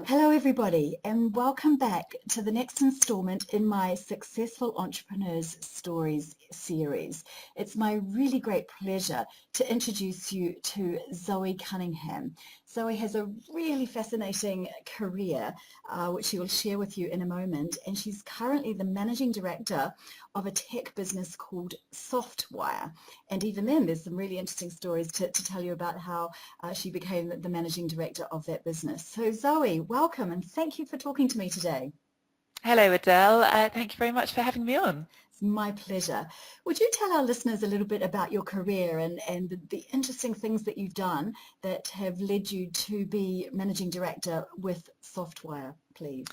Hello everybody and welcome back to the next installment in my Successful Entrepreneurs Stories series. It's my really great pleasure to introduce you to Zoe Cunningham. Zoe has a really fascinating career which she will share with you in a moment, and she's currently the managing director of a tech business called Softwire. And even then there's some really interesting stories to tell you about how she became the managing director of that business. So Zoe, welcome and thank you for talking to me today. Hello, Adèle. Thank you very much for having me on. It's my pleasure. Would you tell our listeners a little bit about your career and the interesting things that you've done that have led you to be managing director with Softwire, please?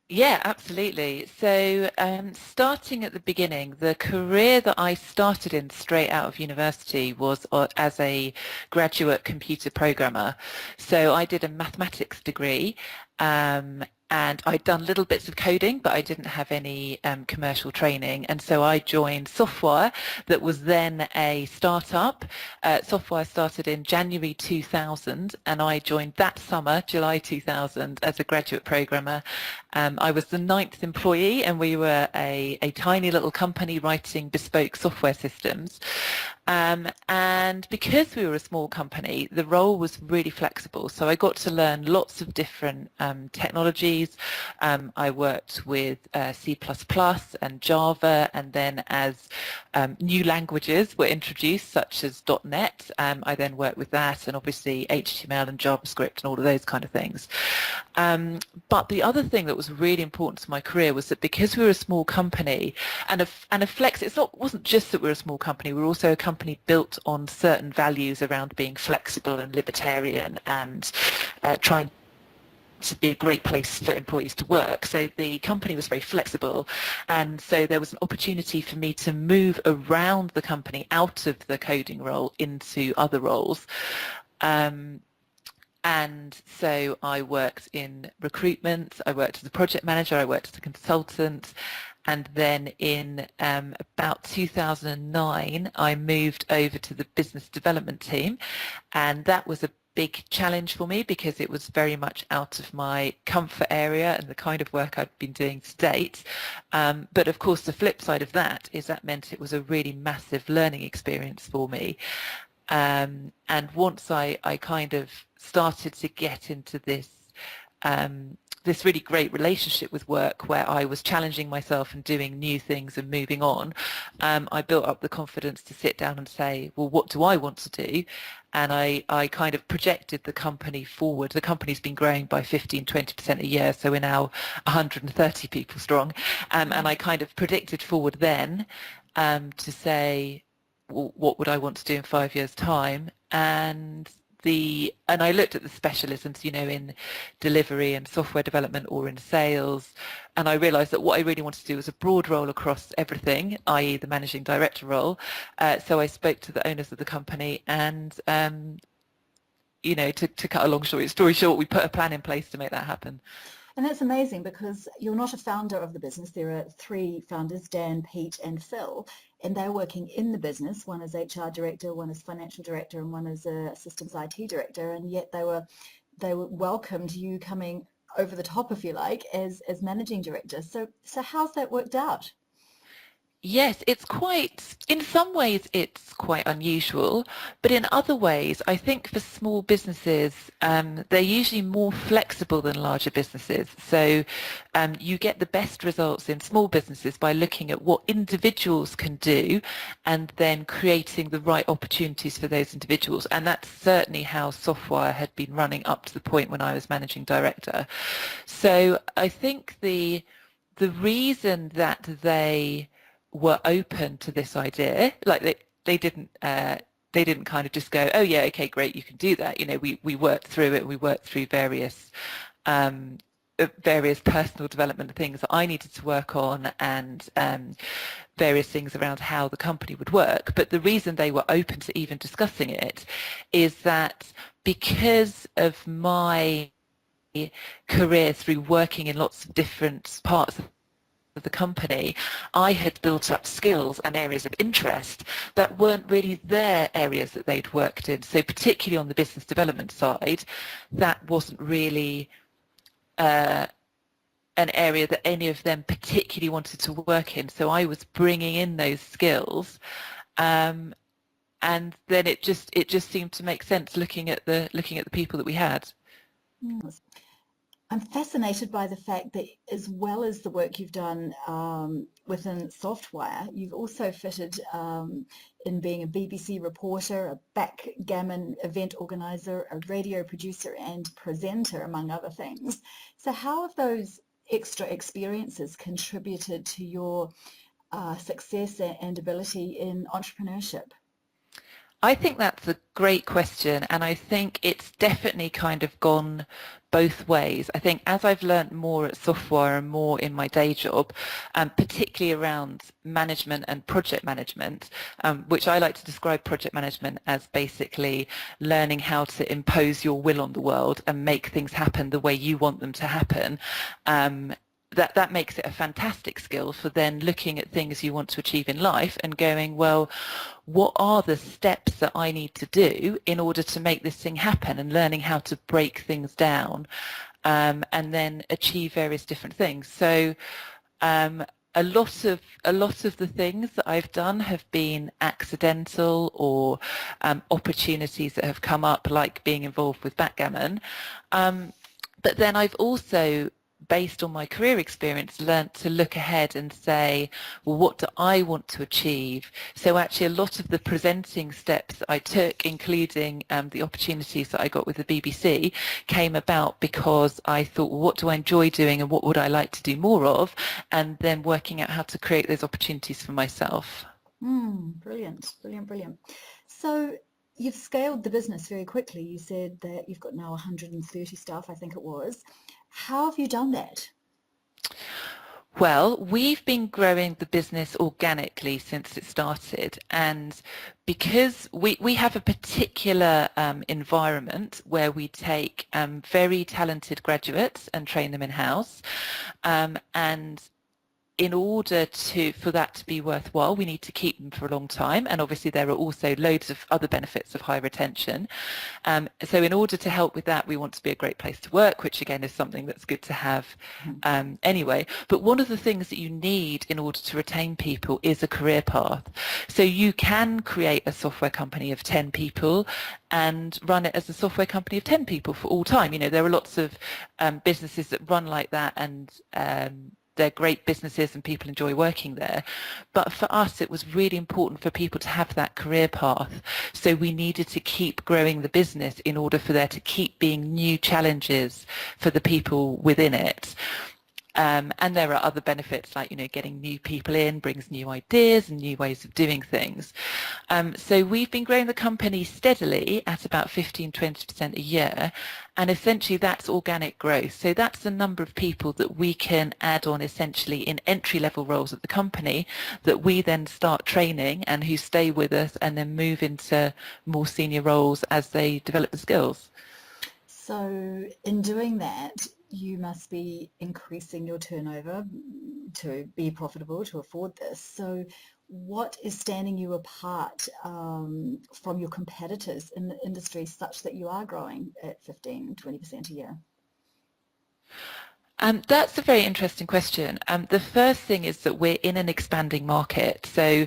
Yeah, absolutely. So starting at the beginning, the career that I started in straight out of university was as a graduate computer programmer. So I did a mathematics degree and I'd done little bits of coding, but I didn't have any commercial training. And so I joined Softwire, that was then a startup. Softwire started in January 2000, and I joined that summer, July 2000, as a graduate programmer. I was the 9th employee, and we were a tiny little company writing bespoke software systems. And because we were a small company, the role was really flexible. So I got to learn lots of different technologies. I worked with C++ and Java, and then as new languages were introduced, such as .NET, I then worked with that, and obviously HTML and JavaScript and all of those kind of things. But the other thing that was really important to my career was that because we were a small company and a flex, wasn't just that we were a small company, we were also a company built on certain values around being flexible and libertarian and trying to be a great place for employees to work. So the company was very flexible, and so there was an opportunity for me to move around the company out of the coding role into other roles. And so I worked in recruitment, I worked as a project manager, I worked as a consultant, and then in about 2009 I moved over to the business development team, and that was a big challenge for me because it was very much out of my comfort area and the kind of work I'd been doing to date. But of course the flip side of that is that meant it was a really massive learning experience for me. And once I kind of started to get into this this really great relationship with work where I was challenging myself and doing new things and moving on, I built up the confidence to sit down and say, well, what do I want to do? And I kind of projected the company forward. The company's been growing by 15-20% a year, so we're now 130 people strong. And I kind of predicted forward then to say, well, what would I want to do in 5 years' time? And I looked at the specialisms, in delivery and software development or in sales, and I realised that what I really wanted to do was a broad role across everything, i.e. the managing director role. So I spoke to the owners of the company, and to cut a long story short, we put a plan in place to make that happen. And that's amazing because you're not a founder of the business. There are 3 founders, Dan, Pete and Phil, and they're working in the business. One is HR director, one is financial director, and one is a systems IT director, and yet they welcomed you coming over the top, if you like, as managing director. So how's that worked out? Yes, in some ways it's quite unusual, but in other ways, I think for small businesses, they're usually more flexible than larger businesses. So you get the best results in small businesses by looking at what individuals can do and then creating the right opportunities for those individuals. And that's certainly how Softwire had been running up to the point when I was managing director. So I think the reason that they were open to this idea, like they didn't kind of just go, oh yeah, okay, great, you can do that. We worked through it. We worked through various personal development things that I needed to work on, and various things around how the company would work. But the reason they were open to even discussing it is that because of my career through working in lots of different parts of the company, I had built up skills and areas of interest that weren't really their areas that they'd worked in. So particularly on the business development side, that wasn't really an area that any of them particularly wanted to work in. So I was bringing in those skills, and then it just seemed to make sense looking at the people that we had. Yes. I'm fascinated by the fact that as well as the work you've done within Softwire, you've also fitted in being a BBC reporter, a backgammon event organizer, a radio producer and presenter, among other things. So how have those extra experiences contributed to your success and ability in entrepreneurship? I think that's a great question, and I think it's definitely kind of gone both ways. I think as I've learned more at Softwire and more in my day job, particularly around management and project management, which I like to describe project management as basically learning how to impose your will on the world and make things happen the way you want them to happen. That makes it a fantastic skill for then looking at things you want to achieve in life and going, well, what are the steps that I need to do in order to make this thing happen, and learning how to break things down and then achieve various different things. So a lot of the things that I've done have been accidental or opportunities that have come up, like being involved with backgammon. But then I've also, based on my career experience, learnt to look ahead and say, well, what do I want to achieve? So actually a lot of the presenting steps that I took, including the opportunities that I got with the BBC, came about because I thought, well, what do I enjoy doing and what would I like to do more of? And then working out how to create those opportunities for myself. Brilliant, brilliant, brilliant. So you've scaled the business very quickly. You said that you've got now 130 staff, I think it was. How have you done that? Well, we've been growing the business organically since it started, and because we have a particular environment where we take very talented graduates and train them in-house, and in order for that to be worthwhile, we need to keep them for a long time, and obviously there are also loads of other benefits of high retention. So in order to help with that, we want to be a great place to work, which again is something that's good to have anyway. But one of the things that you need in order to retain people is a career path. So you can create a software company of 10 people and run it as a software company of 10 people for all time. You know, there are lots of businesses that run like that, and they're great businesses and people enjoy working there. But for us, it was really important for people to have that career path. So we needed to keep growing the business in order for there to keep being new challenges for the people within it. And there are other benefits, like, you know, getting new people in brings new ideas and new ways of doing things. So we've been growing the company steadily at about 15-20% a year, and essentially that's organic growth. So that's the number of people that we can add on essentially in entry-level roles at the company that we then start training and who stay with us and then move into more senior roles as they develop the skills. So in doing that, you must be increasing your turnover to be profitable, to afford this. So what is standing you apart from your competitors in the industry such that you are growing at 15-20% a year? That's a very interesting question. The first thing is that we're in an expanding market. So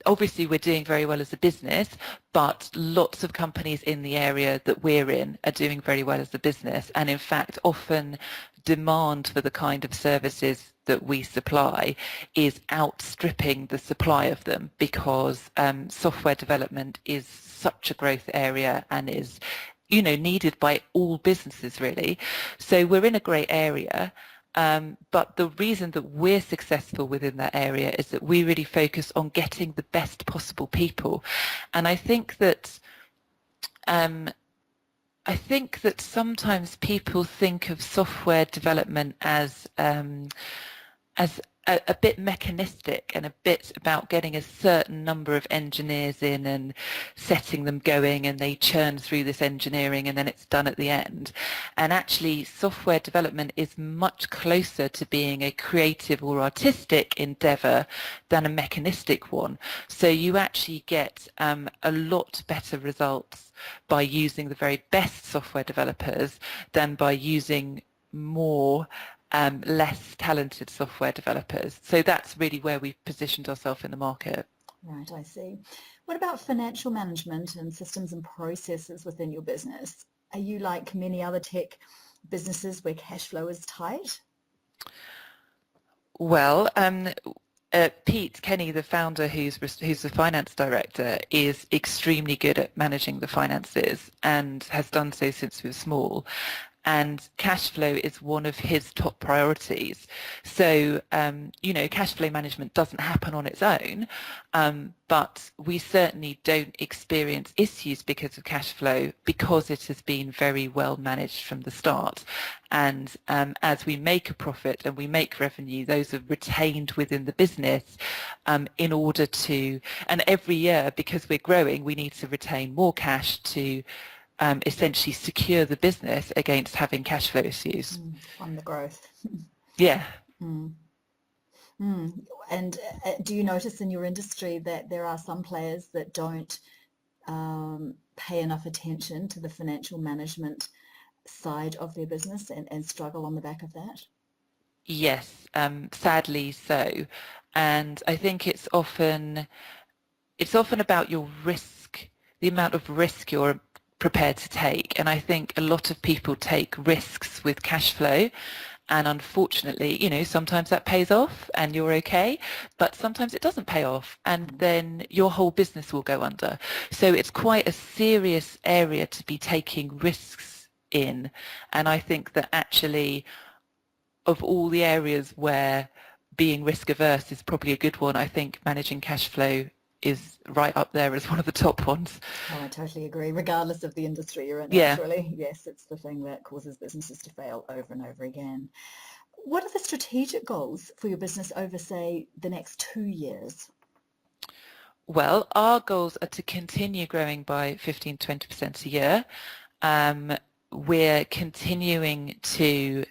obviously we're doing very well as a business, but lots of companies in the area that we're in are doing very well as a business, and in fact often demand for the kind of services that we supply is outstripping the supply of them, because software development is such a growth area and is, you know, needed by all businesses really. So we're in a great area. But the reason that we're successful within that area is that we really focus on getting the best possible people. And I think that sometimes people think of software development as a bit mechanistic and a bit about getting a certain number of engineers in and setting them going, and they churn through this engineering and then it's done at the end. And actually software development is much closer to being a creative or artistic endeavour than a mechanistic one. So you actually get a lot better results by using the very best software developers than by using more less talented software developers. So that's really where we've positioned ourselves in the market. Right, I see. What about financial management and systems and processes within your business? Are you like many other tech businesses where cash flow is tight? Well, Pete Kenny, the founder who's the finance director, is extremely good at managing the finances and has done so since we were small. And cash flow is one of his top priorities. So, you know, cash flow management doesn't happen on its own, but we certainly don't experience issues because of cash flow because it has been very well managed from the start. And as we make a profit and we make revenue, those are retained within the business in order to, and every year, because we're growing, we need to retain more cash to essentially secure the business against having cash flow issues. Fund the growth. Yeah. And do you notice in your industry that there are some players that don't pay enough attention to the financial management side of their business and struggle on the back of that? Yes, sadly so. And I think it's often about your risk, the amount of risk you're prepared to take. And I think a lot of people take risks with cash flow, and unfortunately, you know, sometimes that pays off and you're okay, but sometimes it doesn't pay off and then your whole business will go under. So it's quite a serious area to be taking risks in. And I think that actually of all the areas where being risk averse is probably a good one, I think managing cash flow is right up there as one of the top ones. Oh, I totally agree. Regardless of the industry you're in, Yeah. actually. Yes, it's the thing that causes businesses to fail over and over again. What are the strategic goals for your business over, say, the next 2 years? Well, our goals are to continue growing by 15-20% a year. We're continuing to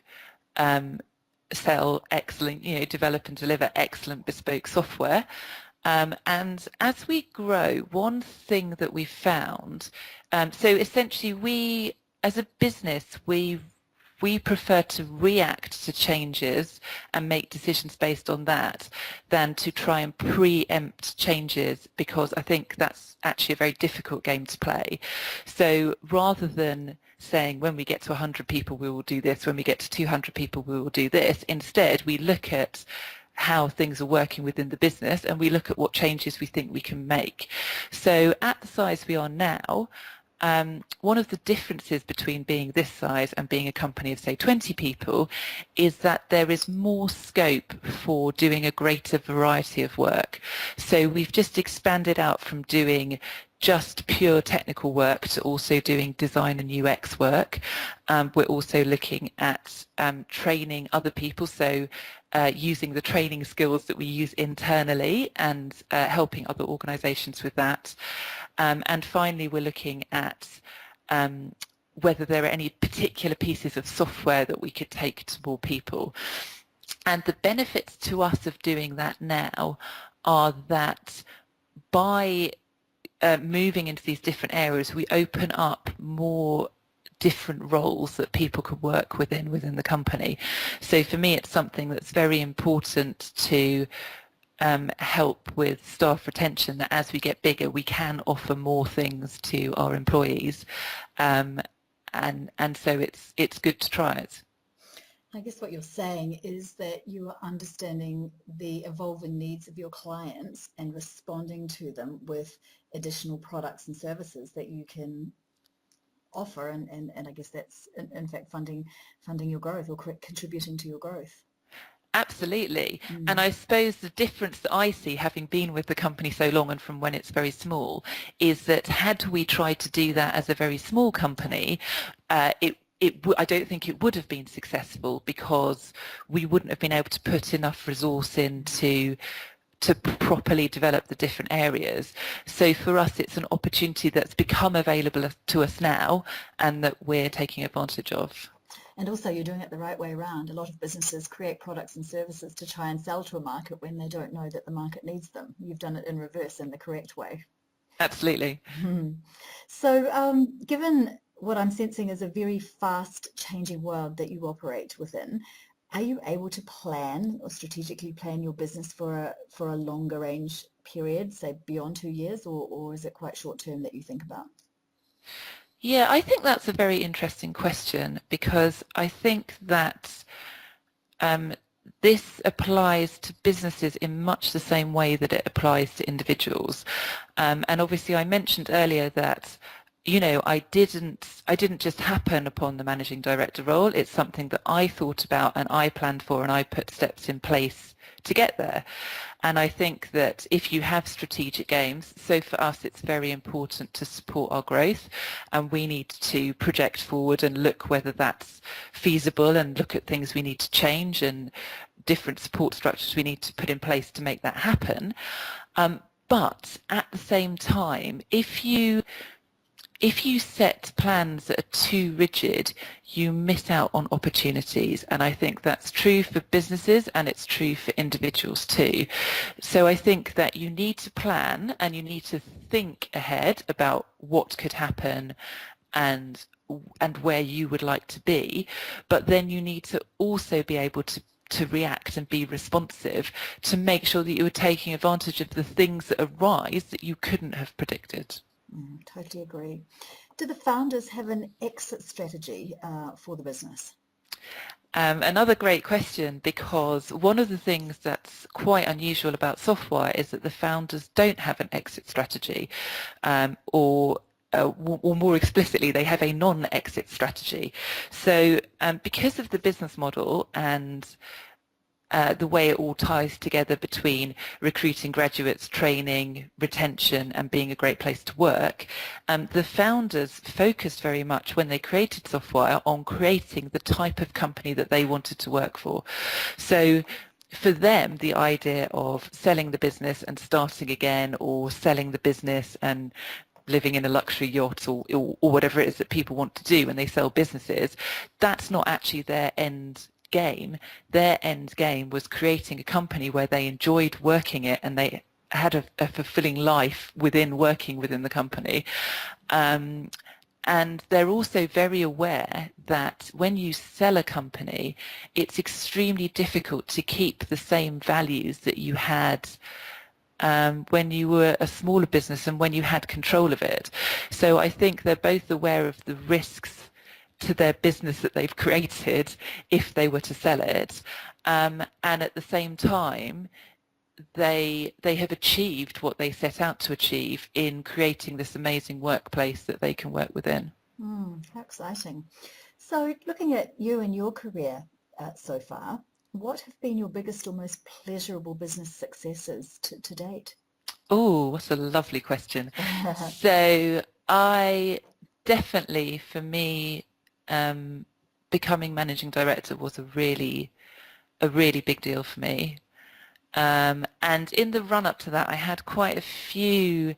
sell excellent, you know, develop and deliver excellent bespoke software. And as we grow, one thing that we found, so essentially we, as a business, we prefer to react to changes and make decisions based on that than to try and preempt changes, because I think that's actually a very difficult game to play. So rather than saying when we get to 100 people we will do this, when we get to 200 people we will do this, instead we look at how things are working within the business and we look at what changes we think we can make. So at the size we are now, one of the differences between being this size and being a company of, say, 20 people is that there is more scope for doing a greater variety of work. So we've just expanded out from doing just pure technical work to also doing design and UX work. We're also looking at training other people, so using the training skills that we use internally and helping other organisations with that. And finally, we're looking at whether there are any particular pieces of software that we could take to more people. And the benefits to us of doing that now are that by moving into these different areas, we open up more different roles that people could work within the company. So for me, it's something that's very important to help with staff retention, that as we get bigger we can offer more things to our employees, and so it's good to try it. I guess what you're saying is that you are understanding the evolving needs of your clients and responding to them with additional products and services that you can offer, and I guess that's in fact funding your growth or contributing to your growth. Absolutely. And I suppose the difference that I see, having been with the company so long and from when it's very small, is that had we tried to do that as a very small company, I don't think it would have been successful because we wouldn't have been able to put enough resource into to properly develop the different areas. So for us, it's an opportunity that's become available to us now and that we're taking advantage of. And also you're doing it the right way around. A lot of businesses create products and services to try and sell to a market when they don't know that the market needs them. You've done it in reverse, in the correct way. Absolutely. So given what I'm sensing is a very fast changing world that you operate within, are you able to plan or strategically plan your business for a longer range period, say beyond 2 years, or is it quite short term that you think about? Yeah, I think that's a very interesting question because I think that this applies to businesses in much the same way that it applies to individuals. And obviously I mentioned earlier that, you know, I didn't just happen upon the managing director role. It's something that I thought about and I planned for and I put steps in place to get there. And I think that if you have strategic aims, so for us it's very important to support our growth, and we need to project forward and look whether that's feasible and look at things we need to change and different support structures we need to put in place to make that happen. But at the same time, if you set plans that are too rigid, you miss out on opportunities. And I think that's true for businesses and it's true for individuals too. So I think that you need to plan and you need to think ahead about what could happen and where you would like to be. But then you need to also be able to react and be responsive to make sure that you are taking advantage of the things that arise that you couldn't have predicted. Totally agree. Do the founders have an exit strategy for the business? Another great question, because one of the things that's quite unusual about Softwire is that the founders don't have an exit strategy, or more explicitly, they have a non-exit strategy. So because of the business model and the way it all ties together between recruiting graduates, training, retention, and being a great place to work, the founders focused very much when they created Softwire on creating the type of company that they wanted to work for. So for them, the idea of selling the business and starting again, or selling the business and living in a luxury yacht, or whatever it is that people want to do when they sell businesses, that's not actually their end game. Their end game was creating a company where they enjoyed working it and they had a fulfilling life within working within the company. And they're also very aware that when you sell a company, it's extremely difficult to keep the same values that you had when you were a smaller business and when you had control of it. So I think they're both aware of the risks to their business that they've created if they were to sell it, and at the same time they have achieved what they set out to achieve in creating this amazing workplace that they can work within. How exciting. So looking at you and your career so far, what have been your biggest or most pleasurable business successes to date? Oh, what a lovely question. So I definitely, for me, becoming managing director was a really big deal for me. And in the run-up to that, I had quite a few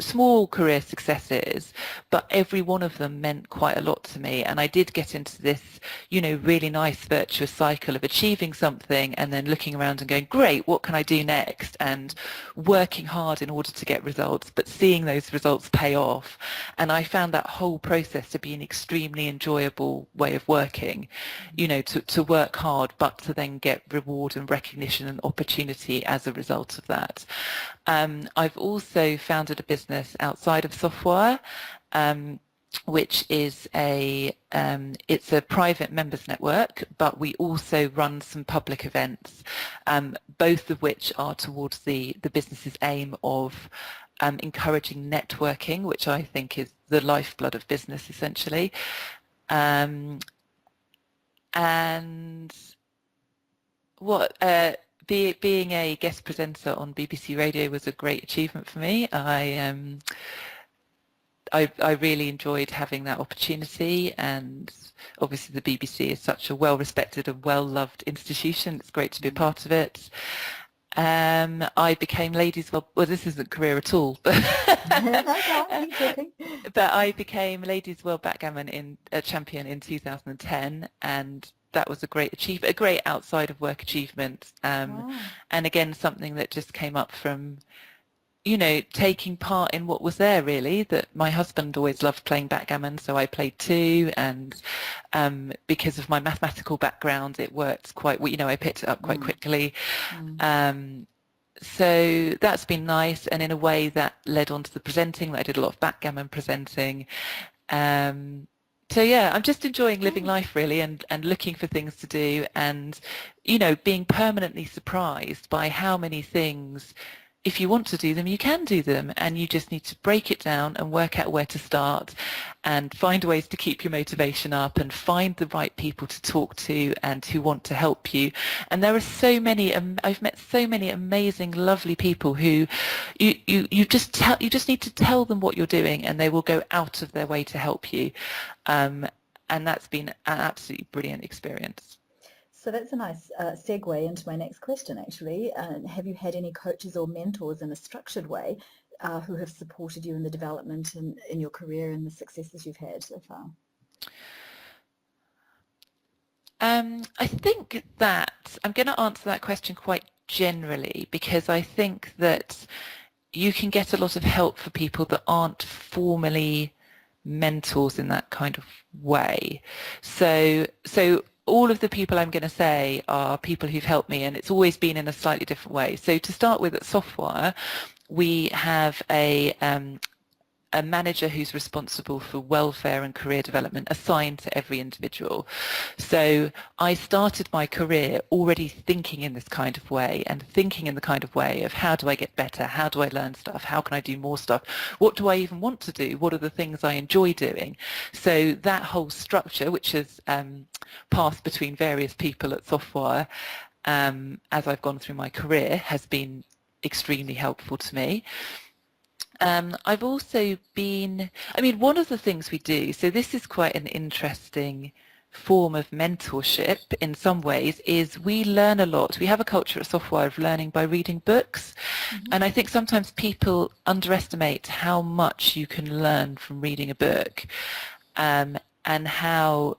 small career successes, but every one of them meant quite a lot to me. And I did get into this, you know, really nice virtuous cycle of achieving something and then looking around and going, great, what can I do next? And working hard in order to get results, but seeing those results pay off. And I found that whole process to be an extremely enjoyable way of working, you know, to work hard, but to then get reward and recognition and opportunity as a result of that. I've also founded a business outside of Softwire, which is it's a private members network, but we also run some public events, both of which are towards the business's aim of encouraging networking, which I think is the lifeblood of business essentially. And what being a guest presenter on BBC Radio was a great achievement for me. I really enjoyed having that opportunity, and obviously the BBC is such a well-respected and well-loved institution. It's great to be a part of it. I became Ladies World, well, this isn't career at all, but, but I became Ladies World Backgammon champion in 2010, and that was a great achievement, a great outside of work achievement, Wow. and again something that just came up from, you know, taking part in what was there really. That my husband always loved playing backgammon, so I played too, and because of my mathematical background it worked quite, you know, I picked it up quite quickly. So that's been nice, and in a way that led on to the presenting, that I did a lot of backgammon presenting. So yeah, I'm just enjoying living life really, and looking for things to do, and, you know, being permanently surprised by how many things, if you want to do them, you can do them, and you just need to break it down and work out where to start and find ways to keep your motivation up and find the right people to talk to and who want to help you. And there are so many, I've met so many amazing, lovely people who you just need to tell them what you're doing and they will go out of their way to help you. And that's been an absolutely brilliant experience. So that's a nice segue into my next question, actually. Have you had any coaches or mentors in a structured way who have supported you in the development and in your career and the successes you've had so far? I think that I'm going to answer that question quite generally, because I think that you can get a lot of help for people that aren't formally mentors in that kind of way. So all of the people I'm going to say are people who've helped me, and it's always been in a slightly different way. So to start with, at Softwire, we have a manager who's responsible for welfare and career development assigned to every individual. So I started my career already thinking in this kind of way, and thinking in the kind of way of how do I get better, how do I learn stuff, how can I do more stuff, what do I even want to do, what are the things I enjoy doing. So that whole structure, which has passed between various people at Softwire as I've gone through my career, has been extremely helpful to me. I've also been, one of the things we do, so this is quite an interesting form of mentorship in some ways, is we learn a lot. We have a culture at Softwire of learning by reading books. And I think sometimes people underestimate how much you can learn from reading a book, and how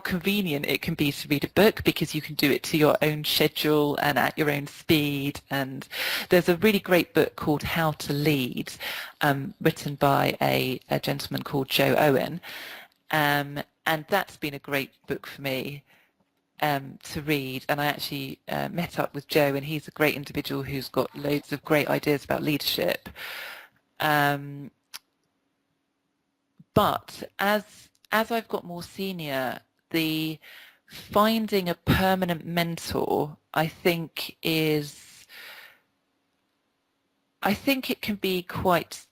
convenient it can be to read a book, because you can do it to your own schedule and at your own speed. And there's a really great book called How to Lead, written by a gentleman called Joe Owen, and that's been a great book for me to read. And I actually met up with Joe, and he's a great individual who's got loads of great ideas about leadership. But as I've got more senior, the finding a permanent mentor, I think it can be quite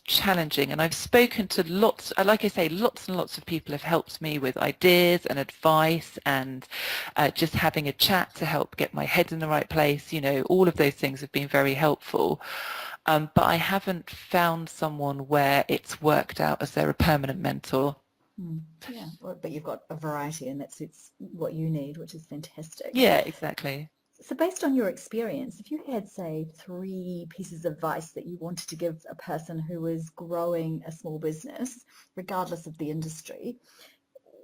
challenging. And I've spoken to lots, like I say, lots and lots of people have helped me with ideas and advice, and just having a chat to help get my head in the right place. You know, all of those things have been very helpful. But I haven't found someone where it's worked out as they're a permanent mentor. Yeah, but you've got a variety, and that suits what you need, which is fantastic. Yeah, exactly. So based on your experience, if you had, say, 3 pieces of advice that you wanted to give a person who is growing a small business, regardless of the industry,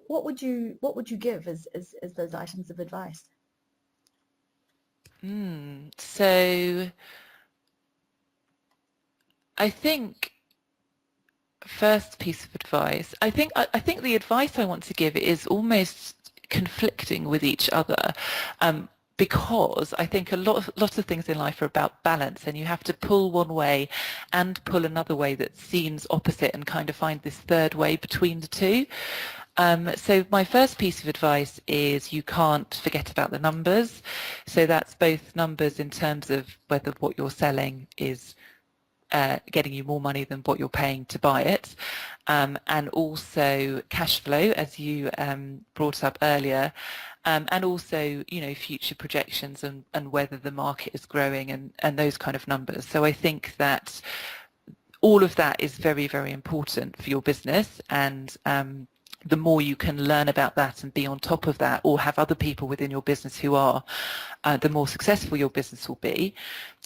what would you give as those items of advice? So I think first piece of advice, I think the advice I want to give is almost conflicting with each other, because I think lots of things in life are about balance, and you have to pull one way and pull another way that seems opposite, and kind of find this third way between the two. So my first piece of advice is you can't forget about the numbers. So that's both numbers in terms of whether what you're selling is getting you more money than what you're paying to buy it, and also cash flow, as you brought up earlier, and also, you know, future projections and whether the market is growing, and those kind of numbers. So I think that all of that is very, very important for your business, and the more you can learn about that and be on top of that, or have other people within your business who are, the more successful your business will be.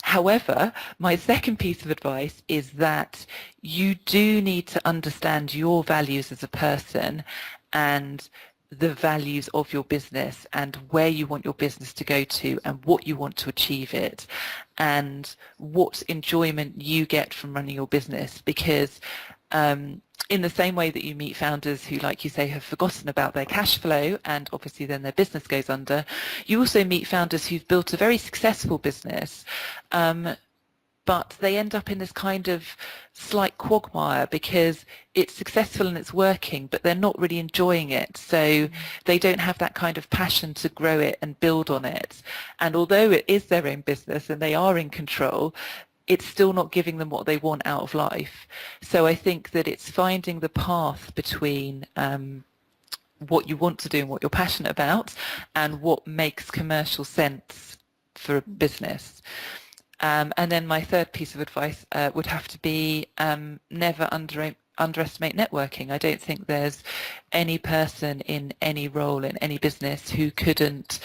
However, my second piece of advice is that you do need to understand your values as a person and the values of your business and where you want your business to go to and what you want to achieve it and what enjoyment you get from running your business, because in the same way that you meet founders who, like you say, have forgotten about their cash flow and obviously then their business goes under, you also meet founders who've built a very successful business, but they end up in this kind of slight quagmire because it's successful and it's working, but they're not really enjoying it. So they don't have that kind of passion to grow it and build on it. And although it is their own business and they are in control, it's still not giving them what they want out of life. So I think that it's finding the path between what you want to do and what you're passionate about and what makes commercial sense for a business. And then my third piece of advice would have to be never underestimate networking. I don't think there's any person in any role in any business who couldn't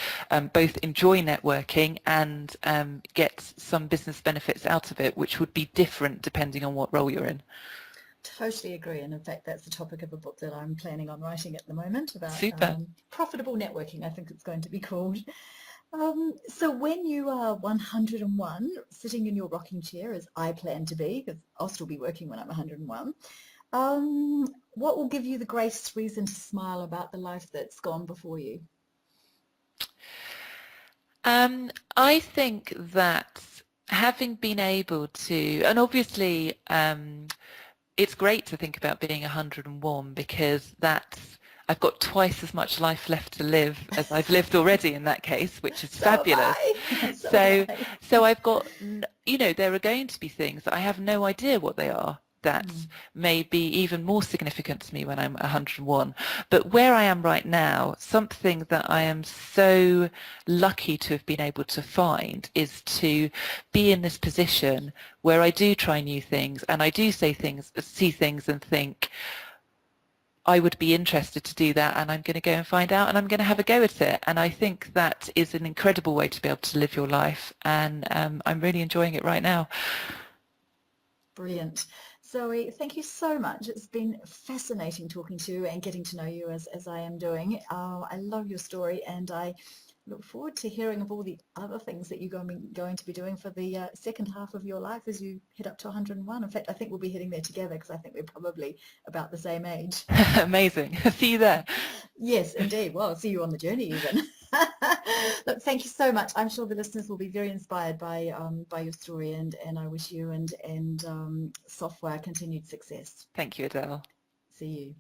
both enjoy networking and get some business benefits out of it, which would be different depending on what role you're in. Totally agree, and in fact that's the topic of a book that I'm planning on writing at the moment about profitable networking, I think it's going to be called. So when you are 101, sitting in your rocking chair, as I plan to be, because I'll still be working when I'm 101, what will give you the greatest reason to smile about the life that's gone before you? I think that having been able to, and obviously it's great to think about being 101 because I've got twice as much life left to live as I've lived already in that case, which is fabulous. So I've got, there are going to be things that I have no idea what they are that may be even more significant to me when I'm 101. But where I am right now, something that I am so lucky to have been able to find is to be in this position where I do try new things and I do see things and think, I would be interested to do that, and I'm going to go and find out and I'm going to have a go at it. And I think that is an incredible way to be able to live your life, and I'm really enjoying it right now. Brilliant. Zoe, thank you so much. It's been fascinating talking to you and getting to know you as I am doing. I love your story, and I look forward to hearing of all the other things that you're going to be doing for the second half of your life as you head up to 101. In fact, I think we'll be heading there together because I think we're probably about the same age. Amazing. See you there. Yes, indeed. Well, I'll see you on the journey even. Look, thank you so much. I'm sure the listeners will be very inspired by your story, and I wish you and Softwire continued success. Thank you, Adèle. See you.